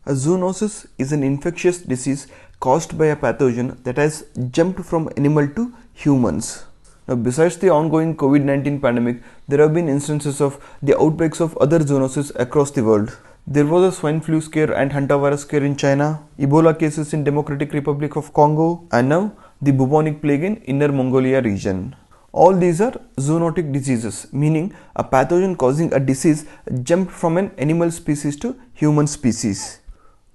A zoonosis is an infectious disease caused by a pathogen that has jumped from animal to humans. Now, besides the ongoing COVID-19 pandemic, there have been instances of the outbreaks of other zoonoses across the world. There was a swine flu scare and hantavirus scare in China, Ebola cases in Democratic Republic of Congo, and now the bubonic plague in Inner Mongolia region. All these are zoonotic diseases, meaning a pathogen causing a disease jumped from an animal species to human species.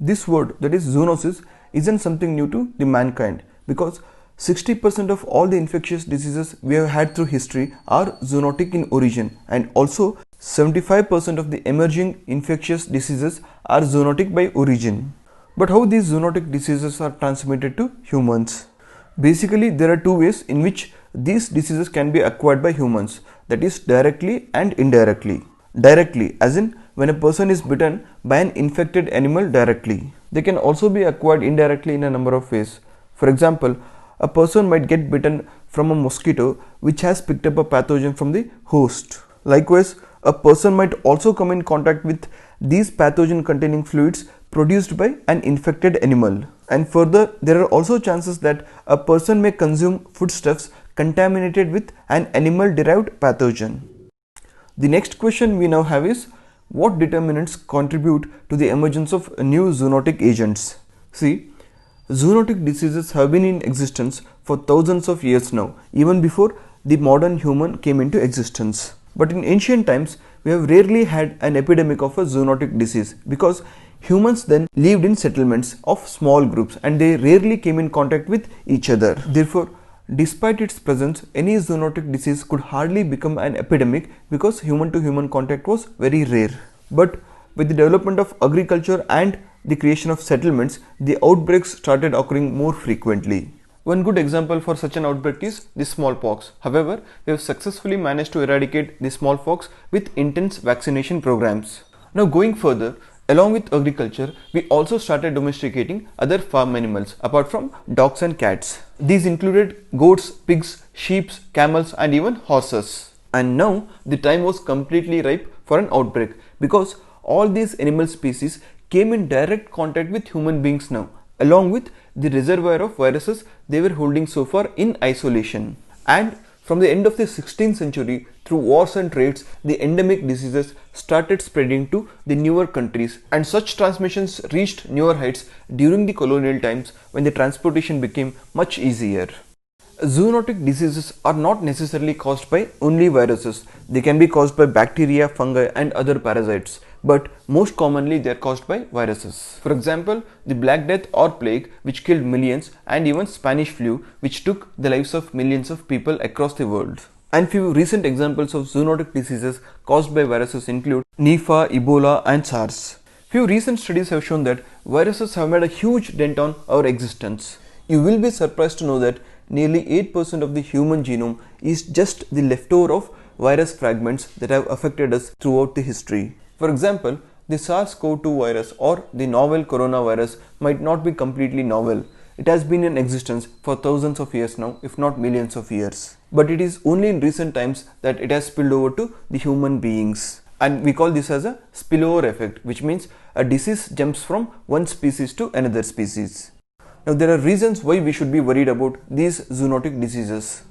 This word, that is zoonosis, isn't something new to the mankind, because 60% of all the infectious diseases we have had through history are zoonotic in origin, and also 75% of the emerging infectious diseases are zoonotic by origin. But how these zoonotic diseases are transmitted to humans? Basically, there are two ways in which these diseases can be acquired by humans, that is directly and indirectly. Directly, as in when a person is bitten by an infected animal directly. They can also be acquired indirectly in a number of ways. For example, a person might get bitten from a mosquito which has picked up a pathogen from the host. Likewise, a person might also come in contact with these pathogen containing fluids produced by an infected animal. And further, there are also chances that a person may consume foodstuffs contaminated with an animal derived pathogen. The next question we now have is, what determinants contribute to the emergence of new zoonotic agents? See, zoonotic diseases have been in existence for thousands of years now, even before the modern human came into existence. But in ancient times, we have rarely had an epidemic of a zoonotic disease because humans then lived in settlements of small groups and they rarely came in contact with each other. Therefore, despite its presence, any zoonotic disease could hardly become an epidemic because human-to-human contact was very rare. But with the development of agriculture and the creation of settlements, the outbreaks started occurring more frequently. One good example for such an outbreak is the smallpox. However, we have successfully managed to eradicate the smallpox with intense vaccination programs. Now going further, along with agriculture, we also started domesticating other farm animals apart from dogs and cats. These included goats, pigs, sheep, camels and even horses. And now the time was completely ripe for an outbreak because all these animal species came in direct contact with human beings now, along with the reservoir of viruses they were holding so far in isolation. And from the end of the 16th century, through wars and trades, the endemic diseases started spreading to the newer countries, and such transmissions reached newer heights during the colonial times when the transportation became much easier. Zoonotic diseases are not necessarily caused by only viruses. They can be caused by bacteria, fungi and other parasites, but most commonly they are caused by viruses. For example, the Black Death or plague, which killed millions, and even Spanish flu, which took the lives of millions of people across the world. And few recent examples of zoonotic diseases caused by viruses include Nipah, Ebola and SARS. Few recent studies have shown that viruses have made a huge dent on our existence. You will be surprised to know that nearly 8% of the human genome is just the leftover of virus fragments that have affected us throughout the history. For example, the SARS-CoV-2 virus or the novel coronavirus might not be completely novel. It has been in existence for thousands of years now, if not millions of years. But it is only in recent times that it has spilled over to the human beings. And we call this as a spillover effect, which means a disease jumps from one species to another species. Now, there are reasons why we should be worried about these zoonotic diseases.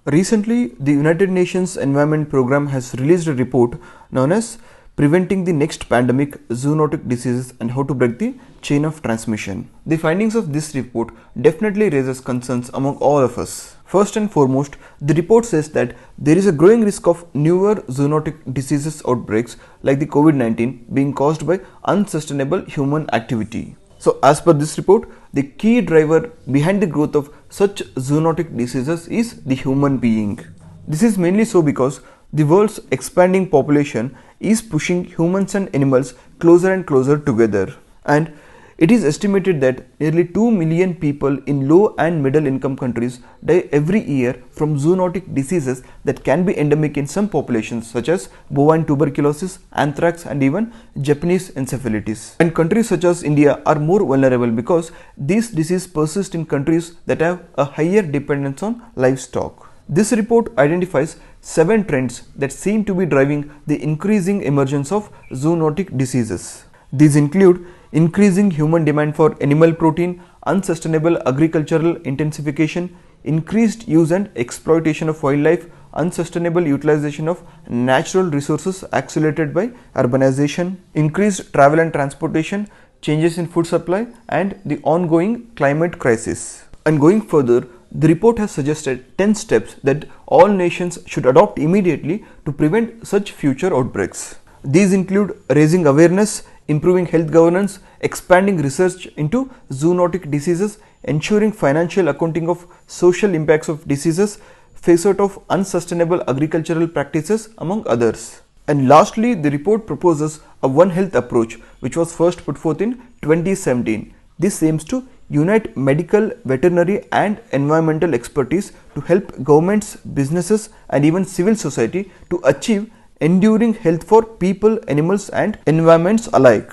Recently, the United Nations Environment Programme has released a report known as Preventing the Next Pandemic, Zoonotic Diseases and How to Break the Chain of Transmission. The findings of this report definitely raises concerns among all of us. First and foremost, the report says that there is a growing risk of newer zoonotic diseases outbreaks like the COVID-19 being caused by unsustainable human activity. So as per this report, the key driver behind the growth of such zoonotic diseases is the human being. This is mainly so because the world's expanding population is pushing humans and animals closer and closer together. And it is estimated that nearly 2 million people in low and middle income countries die every year from zoonotic diseases that can be endemic in some populations such as bovine tuberculosis, anthrax and even Japanese encephalitis. And countries such as India are more vulnerable because this disease persists in countries that have a higher dependence on livestock. This report identifies 7 trends that seem to be driving the increasing emergence of zoonotic diseases. These include increasing human demand for animal protein, unsustainable agricultural intensification, increased use and exploitation of wildlife, unsustainable utilization of natural resources accelerated by urbanization, increased travel and transportation, changes in food supply, and the ongoing climate crisis. And going further, the report has suggested 10 steps that all nations should adopt immediately to prevent such future outbreaks. These include raising awareness, improving health governance, expanding research into zoonotic diseases, ensuring financial accounting of social impacts of diseases, phase out of unsustainable agricultural practices, among others. And lastly, the report proposes a One Health approach, which was first put forth in 2017. This aims to unite medical, veterinary, and environmental expertise to help governments, businesses, and even civil society to achieve enduring health for people, animals, and environments alike.